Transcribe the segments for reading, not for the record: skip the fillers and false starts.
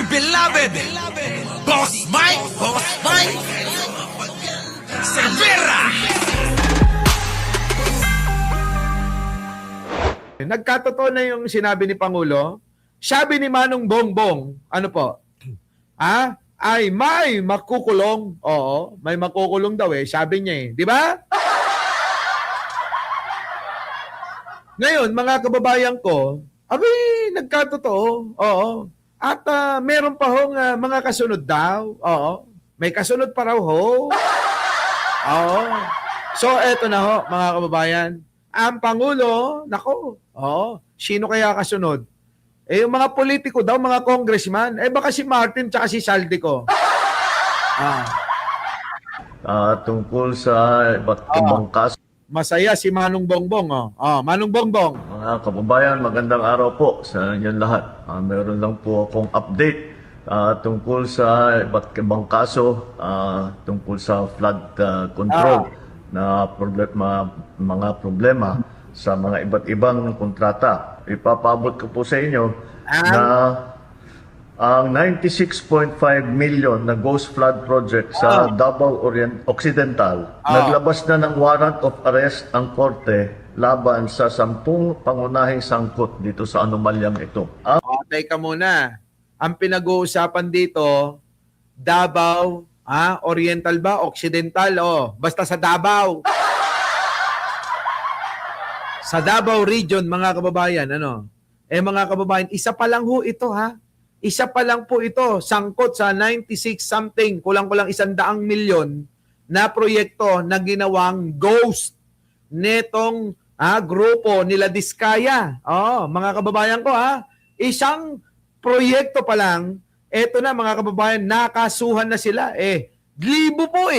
beloved Boss Mike Cervera. Nagkatotoo na yung sinabi ni Pangulo. Sabi ni Manong Bongbong, ano po? Ay may makukulong. Oo, may makukulong daw eh. Sabi niya eh. Di ba? Ngayon, mga kababayan ko, nagkatotoo. Oo. At meron pa hong mga kasunod daw. Oo. May kasunod pa raw ho. Oo. So, eto na ho, mga kababayan. Ang Pangulo, nako, sino kaya kasunod? Yung mga politiko daw, mga congressman, baka si Martin tsaka si Saldico. Tungkol sa iba't ibang kaso. Masaya si Manong Bongbong. Manong Bongbong. Mga kababayan, magandang araw po sa inyong lahat. Meron lang po akong update tungkol sa iba't ibang kaso tungkol sa flood control na mga problema sa mga iba't ibang kontrata. Ipapabot ko po sa inyo na ang 96.5 million na Ghost Flood Project sa Davao Occidental, naglabas na ng warrant of arrest ang korte laban sa 10 pangunahing sangkot dito sa anomalyang ito. Teka muna. Ang pinag-uusapan dito, Davao, Oriental ba? Occidental? Basta sa Davao. Sa Davao region, mga kababayan, mga kababayan, isa pa lang ho ito, Isa pa lang po ito, sangkot sa 96 something, kulang-kulang 100 milyon na proyekto na ginawang ghost netong grupo nila Diskaya. Mga kababayan ko, isang proyekto pa lang, eto na mga kababayan, nakasuhan na sila. Libo po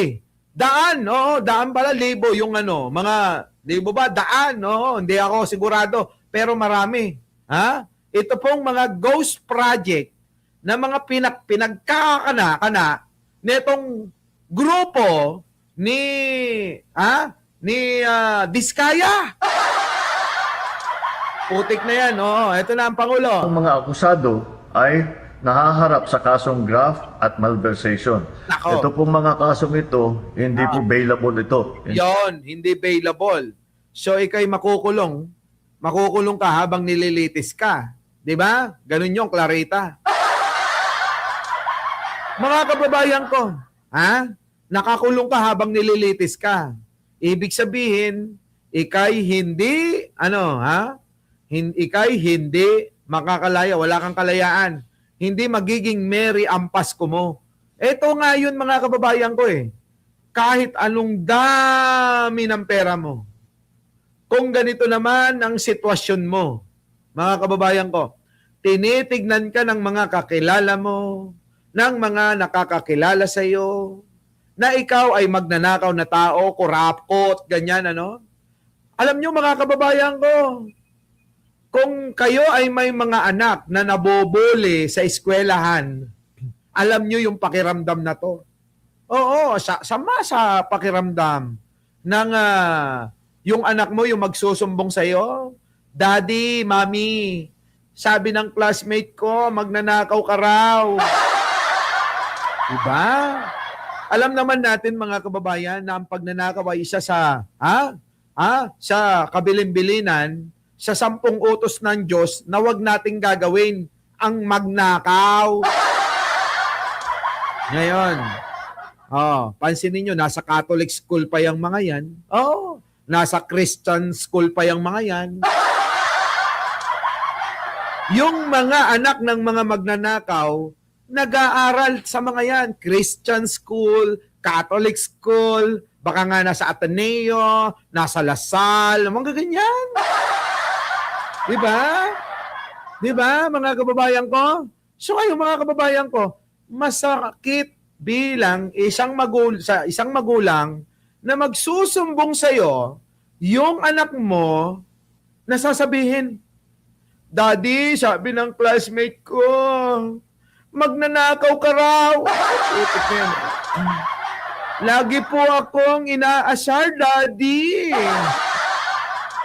Daan, daan pala, libo yung mga, libo ba? Daan, hindi ako sigurado, pero marami. Ito pong mga ghost project na mga pinagkakana netong grupo ni Diskaya. Putik na yan, ito na ang Pangulo. Ang mga akusado ay nahaharap sa kasong graft at malversation. Nako. Ito pong mga kasong ito, hindi po bailable ito. Yon, hindi bailable. So ikay makukulong. Makukulong ka habang nililitis ka. 'Di ba? Ganun yung Clarita. Mga kababayan ko, nakakulong ka habang nililitis ka. Ibig sabihin, ikay hindi, ikay hindi makakalaya, wala kang kalayaan. Hindi magiging merry ang Pasko mo. Ito nga yun mga kababayan ko Kahit anong dami ng pera mo. Kung ganito naman ang sitwasyon mo, mga kababayan ko, tinitignan ka ng mga kakilala mo, ng mga nakakakilala sa iyo, na ikaw ay magnanakaw na tao, kurapkot, ganyan, Alam nyo mga kababayan ko, kung kayo ay may mga anak na nabobole sa eskwelahan, alam nyo yung pakiramdam na to. Oo, sama sa pakiramdam ng yung anak mo yung magsusumbong sa iyo. Daddy, Mami, sabi ng classmate ko, magnanakaw ka raw. Diba? Alam naman natin mga kababayan na ang pagnanakaw ay isa sa sa kabilin-bilinan, sa 10 utos ng Diyos na wag nating gagawin ang magnakaw. Ngayon, pansinin nyo, nasa Catholic school pa yung mga yan. Nasa Christian school pa yung mga yan. Yung mga anak ng mga magnanakaw, nag-aaral sa mga yan. Christian school, Catholic school, baka nga nasa Ateneo, nasa Lasal, mga ganyan. Diba? Diba, mga kababayan ko? So kayo mga kababayan ko, masakit bilang isang magulang na magsusumbong sa iyo yung anak mo na sasabihin, Daddy, sabi ng classmate ko, magnanakaw ka raw. Lagi po akong inaasar, Daddy.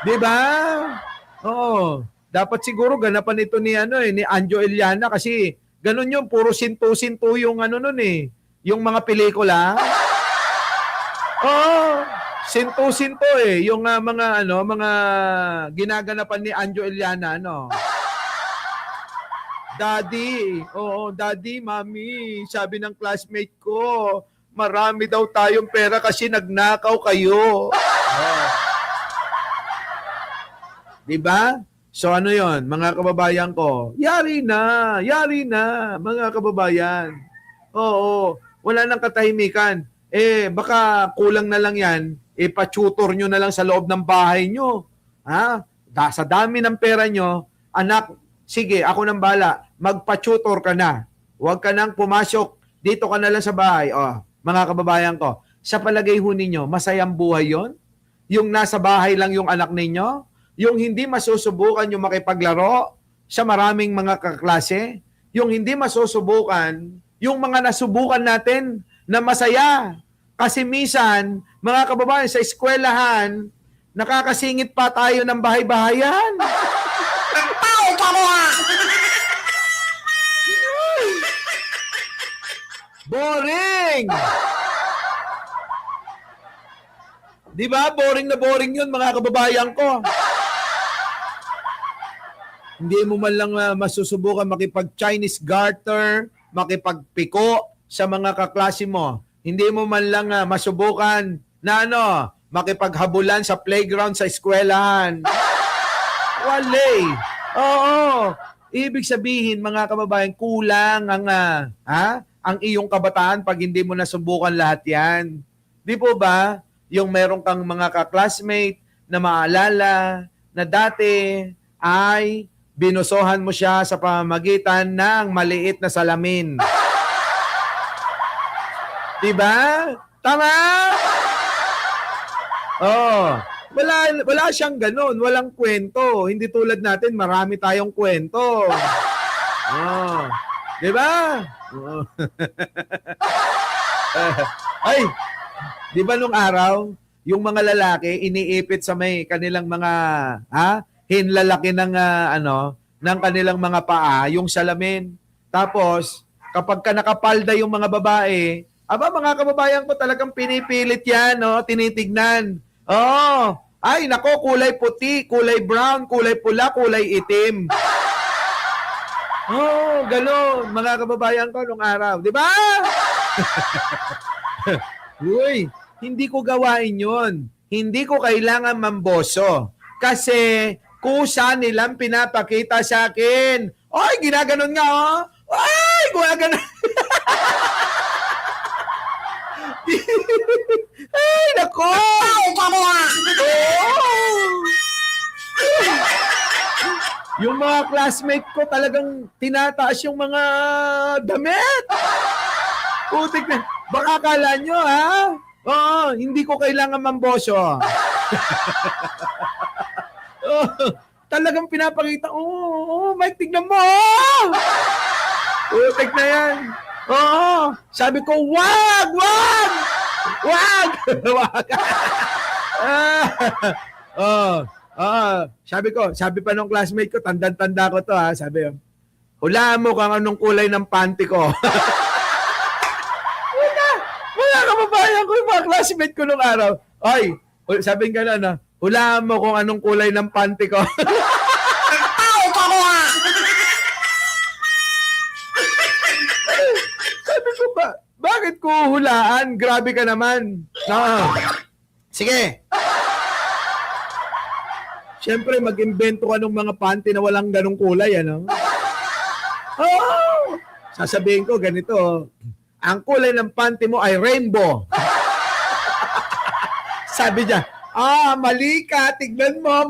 Diba? Oo. Dapat siguro ganapan ito ni Anjo Eliana kasi Ganun yun, puro sinto-sinto yung ano nun eh. Yung mga pelikula. Oo, sinto-sinto eh. Yung mga ginaganapan ni Anjo Eliana, Daddy, Daddy, Mami, sabi ng classmate ko, marami daw tayong pera kasi nagnakaw kayo. Diba? So ano yon, mga kababayan ko? Yari na, mga kababayan. Oo, wala nang katahimikan. Baka kulang na lang yan, pa-tutor nyo na lang sa loob ng bahay nyo. Ha? Sa dami ng pera nyo, anak, sige, ako nang bala, magpa-tutor ka na. Huwag ka nang pumasok, dito ka na lang sa bahay. Mga kababayan ko, sa palagay ho ninyo, masayang buhay yon? Yung nasa bahay lang yung anak ninyo? Yung hindi masusubukan yung makipaglaro sa maraming mga kaklase? Yung hindi masusubukan yung mga nasubukan natin na masaya? Kasi minsan, mga kababayan, sa eskwelahan, nakakasingit pa tayo ng bahay-bahayan. Boring! Di ba? Boring na boring yun, mga kababayan ko. Hindi mo man lang masusubukan makipag-Chinese garter, makipagpiko sa mga kaklase mo. Hindi mo man lang masubukan na makipaghabulan sa playground sa eskwelahan. Wale. Oo. Ibig sabihin, mga kababayan, kulang ang iyong kabataan pag hindi mo nasubukan lahat yan. Di po ba? Yung meron kang mga ka-classmate na maalala na dati ay binusohan mo siya sa pamamagitan ng maliit na salamin. Diba? Tama? Wala siyang ganun. Walang kwento. Hindi tulad natin, marami tayong kwento. Diba? Ay, di ba nung araw, yung mga lalaki iniipit sa may kanilang mga hinlalaki ng ng kanilang mga paa, yung salamin. Tapos kapag ka nakapalda yung mga babae, mga kababayan ko, talagang pinipilit yan, tinitignan. Ay nako, kulay puti, kulay brown, kulay pula, kulay itim. Gano'n, mga kababayan ko nung araw, di ba? Uy, hindi ko gawain yun. Hindi ko kailangan mamboso. Kasi kusa nilang pinapakita sa akin. Ay, ginaganon nga, Ay, ginaganon. Ay, nako. Yung mga classmate ko talagang tinataas yung mga damit. Putik na. Baka akala nyo, hindi ko kailangan mamboso. Talagang pinapakita, Mike, tignan mo. Putik na yan. Sabi ko, wag. Sabi pa nung classmate ko, tanda-tanda ko to sabi, hulaan mo kung anong kulay ng panty ko. Wala kababayan ko, yung mga classmate ko nung araw. Ay, sabi nga hulaan mo kung anong kulay ng panty ko. Sabi ko ba, bakit ko hulaan? Grabe ka naman. Sige. Siyempre, mag-invento ka ng mga panty na walang ganong kulay, Sasabihin ko, ganito, ang kulay ng panty mo ay rainbow. Sabi niya, mali ka, tignan mo,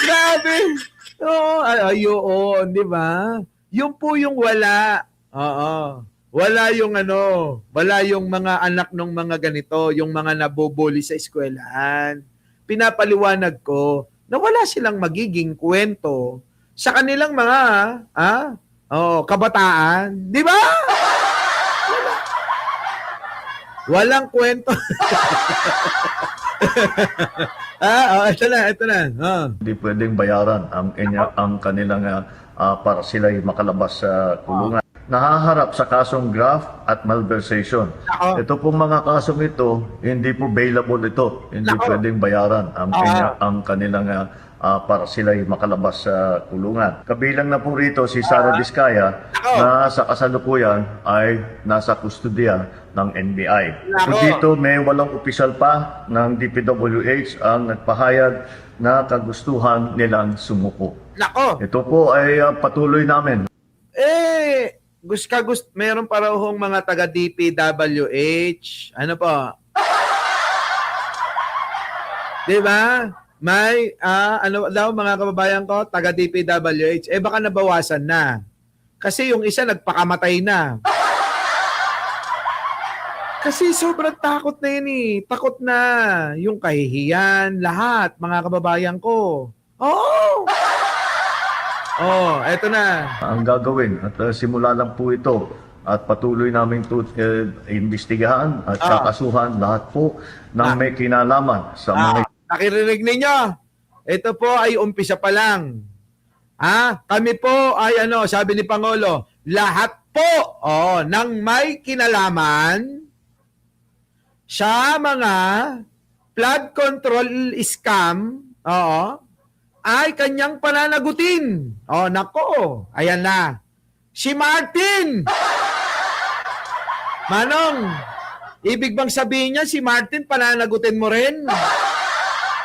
Grabe. Ayun, di ba? Yun po yung wala. Wala yung wala yung mga anak ng mga ganito, yung mga nabobuli sa eskwelahan. Pinapaliwanag ko na wala silang magiging kwento sa kanilang mga kabataan. Di ba? Walang kwento. Ito na, ito na. Hindi pwedeng bayaran ang kanilang para sila makalabas sa kulungan. Nahaharap sa kasong graft at malversation. Nako. Ito pong mga kasong ito, hindi po bailable ito. Hindi Nako. pwedeng bayaran ang kanilang para sila makalabas sa kulungan. Kabilang na po rito si Sara Diskaya Nako. na sa kasalukuyan ay nasa kustodiya ng NBI. So Nako. dito may walang opisyal pa ng DPWH ang nagpahayag na kagustuhan nilang sumuko. Nako. Ito po ay patuloy namin. Meron pa raw hong mga taga DPWH. Ano po? Di ba? May, ano daw mga kababayan ko, taga DPWH. Baka nabawasan na. Kasi yung isa nagpakamatay na. Kasi sobrang takot na yun eh. Takot na. Yung kahihiyan, lahat, mga kababayan ko. Oo! Eto na. Ang gagawin at simula lang po ito at patuloy namin ito imbestigahan at kakasuhan lahat po ng may kinalaman sa mga Nakirinig ninyo? Ito po ay umpisa pa lang. Kami po ay sabi ni Pangulo, lahat po ng may kinalaman sa mga flood control scam, ay kanyang pananagutin. Nako, ayan na. Si Martin! Manong, ibig bang sabihin niya si Martin pananagutin mo rin?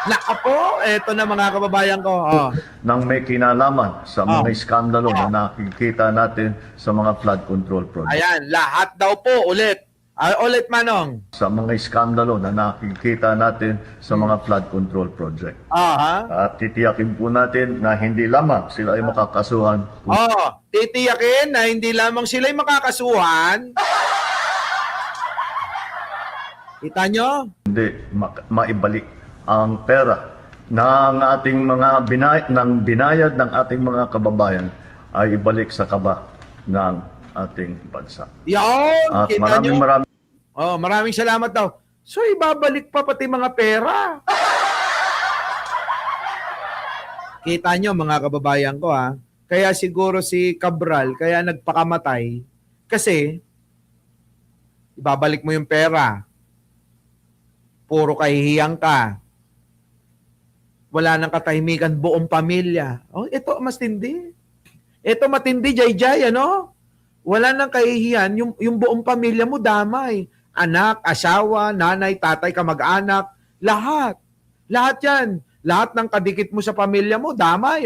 Nako po, eto na mga kababayan ko. ng may kinalaman sa mga iskandalo na nakikita natin sa mga flood control project. Ayan, lahat daw po ulit. Ulit Manong. Sa mga iskandalo na nakikita natin sa mga flood control project. At titiyakin po natin na hindi lamang sila ay makakasuhan. Titiyakin na hindi lamang sila'y makakasuhan. Kita nyo? Hindi maibalik ang pera ng ating mga binayad ng ating mga kababayan ay ibalik sa kaba ng ating bansa. Yan, At kita nyo? maraming Maraming salamat daw. So, ibabalik pa pati mga pera. Kita nyo mga kababayan ko Kaya siguro si Cabral, kaya nagpakamatay. Kasi, ibabalik mo yung pera. Puro kahihiyang ka. Wala nang katahimikan buong pamilya. Ito mas tindi. Ito matindi, Jay, Wala nang kahihiyan. Yung buong pamilya mo damay. Anak, asawa, nanay, tatay, kamag-anak, lahat. Lahat yan. Lahat ng kadikit mo sa pamilya mo, damay,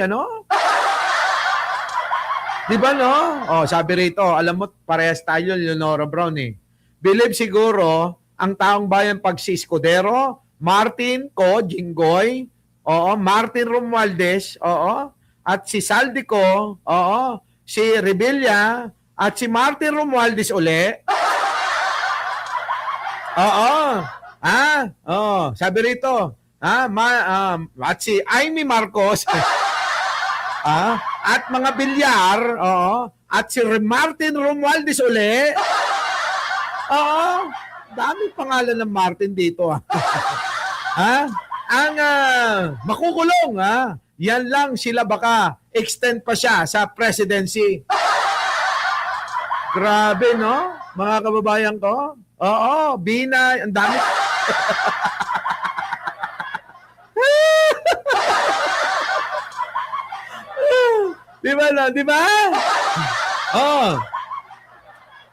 Di ba, sabi rito, alam mo, parehas tayo, Leonora Brown, Believe siguro, ang taong bayan pag si Escudero, Martin Co, Jinggoy, Martin Romualdez, at si Saldico, si Rebilla, at si Martin Romualdez uli, sabi rito, at si Amy Marcos, at mga Bilyar, at si Martin Romualdez uli, daming pangalan ng Martin dito, ang makukulong, yan lang sila baka extend pa siya sa presidency. Grabe, no? Mga kababayan ko. Bina, ang dami. Di ba, no? Di ba?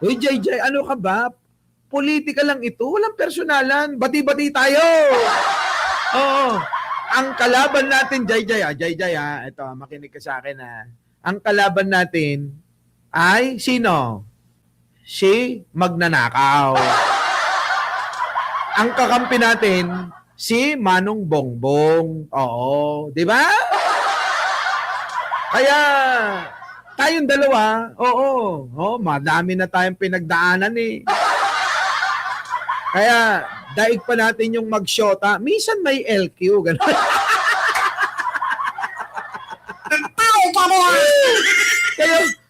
Uy, JJ, ano ka ba? Politika lang ito. Walang personalan. Bati-bati tayo. Ang kalaban natin, JJ, ito, makinig ka sa akin, Ang kalaban natin ay sino? Si magnanakaw. Ang kakampi natin, si Manong Bongbong. Di ba? Kaya, tayong dalawa, madami na tayong pinagdaanan Kaya, daig pa natin yung mag-shota. Minsan may LQ, gano'n.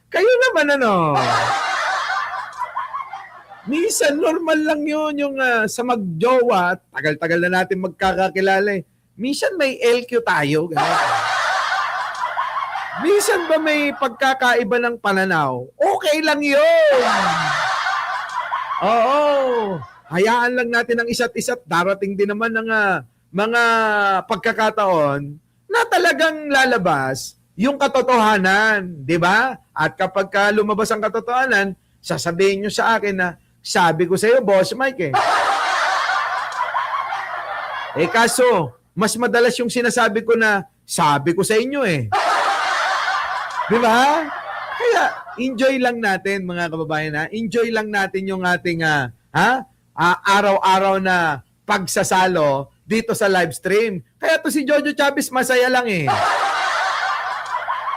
Kayo naman minsan normal lang yun yung sa magjowa, tagal-tagal na natin magkakakilala Minsan may LQ tayo. Ganun. Minsan ba may pagkakaiba ng pananaw? Okay lang yun. Oo. Hayaan lang natin ang isa't isa't. Darating din naman ng mga pagkakataon na talagang lalabas yung katotohanan. Di ba? At kapag lumabas ang katotohanan, sasabihin nyo sa akin na, sabi ko sa iyo, Boss Mike kaso, mas madalas yung sinasabi ko na, sabi ko sa inyo Di ba? Kaya, enjoy lang natin, mga kababayan, enjoy lang natin yung ating araw-araw na pagsasalo dito sa live stream. Kaya to si Jojo Chavez, masaya lang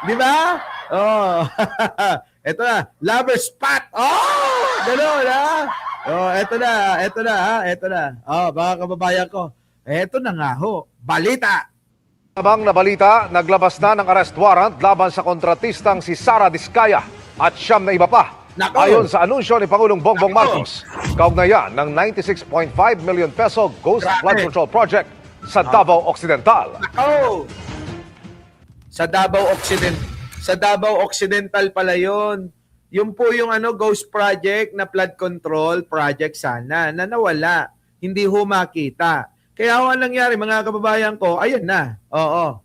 Di ba? Oh. Ito na, lover spot. Oh! Gano'n, Oh, ito na. Oh, mga kababayan ko. Ito na nga ho, balita. Habang nabalita, naglabas na ng arrest warrant laban sa kontratistang si Sara Diskaya at siyam na iba pa. Nako. Ayon sa anunsyo ni Pangulong Bongbong Nako. Marcos, kaugnayan ng 96.5 million peso Ghost Grabe. Flood Control Project sa Davao Occidental. Oh! Sa Davao Occidental pala yun. Yung po yung Ghost Project na flood control project sana na nawala. Hindi ho makita. Kaya ang nangyari, mga kababayan ko, ayun na. Oo.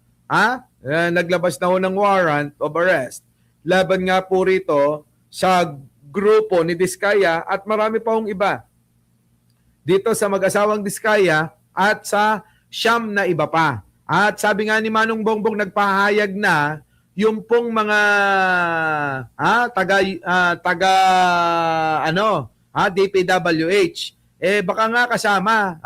Naglabas na ho ng warrant of arrest. Laban nga po rito sa grupo ni Diskaya at marami pa hong iba. Dito sa mag-asawang Diskaya at sa siyam na iba pa. At sabi nga ni Manong Bongbong, nagpahayag na yung pong mga DPWH. Baka nga kasama,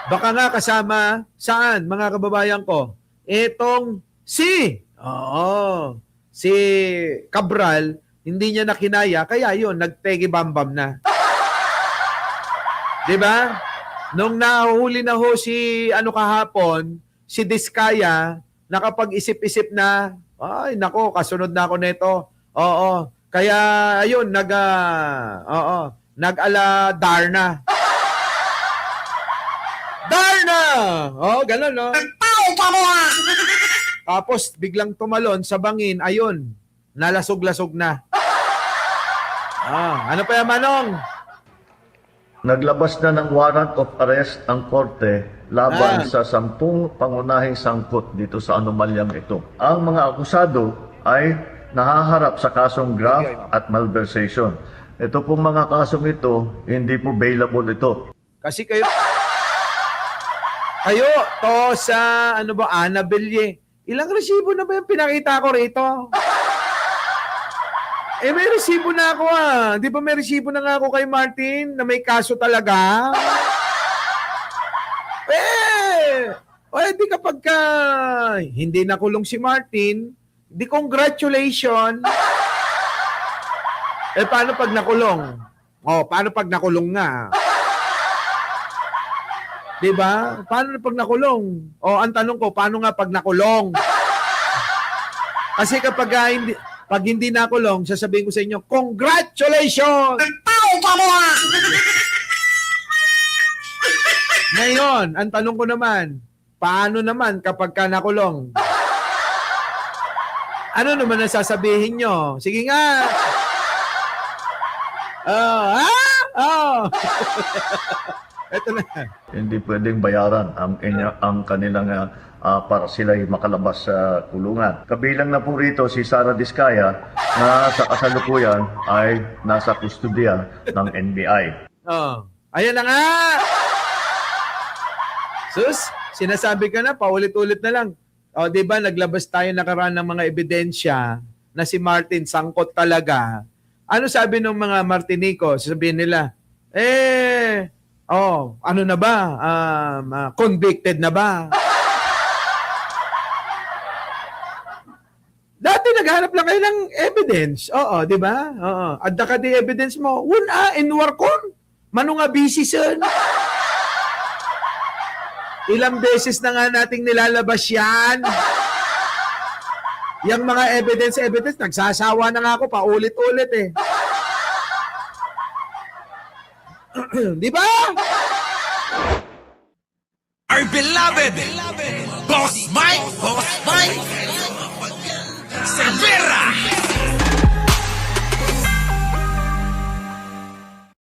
baka nga kasama saan, mga kababayan ko? Etong si Cabral, hindi niya nakinaya, kaya yun, nagtegi bambam na. Diba? Nung nahuli na ho si kahapon, si Diskaya, nakapag-isip-isip na, ay nako, kasunod na ako nito. Oo. Kaya ayun, nag-ala Darna. Darna! Oh, ganun, no? Tapos biglang tumalon sa bangin, ayun, nalasog-lasog na. Ano pa yan, Manong? Naglabas na ng warrant of arrest ang korte laban sa 10 pangunahing sangkot dito sa anomalyang ito. Ang mga akusado ay nahaharap sa kasong graft at malversation. Ito pong mga kasong ito, hindi po bailable ito. Kasi kayo to sa Annabelle. Ilang resibo na ba yung pinakita ko rito? May resibo na ako Di ba may resibo na nga ako kay Martin na may kaso talaga? Di kapag hindi nakulong si Martin, di congratulations. Paano pag nakulong? Paano pag nakulong nga? Diba? Paano pag nakulong? Ang tanong ko, paano nga pag nakulong? Kasi kapag hindi nakulong, sasabihin ko sa inyo, congratulations! Ngayon, ang tanong ko naman, paano naman kapag ka nakulong? Ano naman ang sasabihin nyo? Sige nga! Ito na. Hindi pwedeng bayaran ang kanilang para sila'y makalabas sa kulungan. Kabilang na po rito si Sara Diskaya na sa kasalukuyan ay nasa kustodiya ng NBI. Ayan na nga! Sus, sinasabi ka na, paulit-ulit na lang. Di ba, naglabas tayo nakaraan ng mga ebidensya na si Martin sangkot talaga. Ano sabi ng mga Martinico? Sabihin nila, ano na ba? Convicted na ba? Dati naghanap lang kayo ng evidence. Di ba? At di evidence mo, wala, inwarkon. Mano nga busy, son? Ilang beses na nga nating nilalabas yan. Yung mga evidence, nagsasawa na nga ako, paulit-ulit Di ba? beloved Boss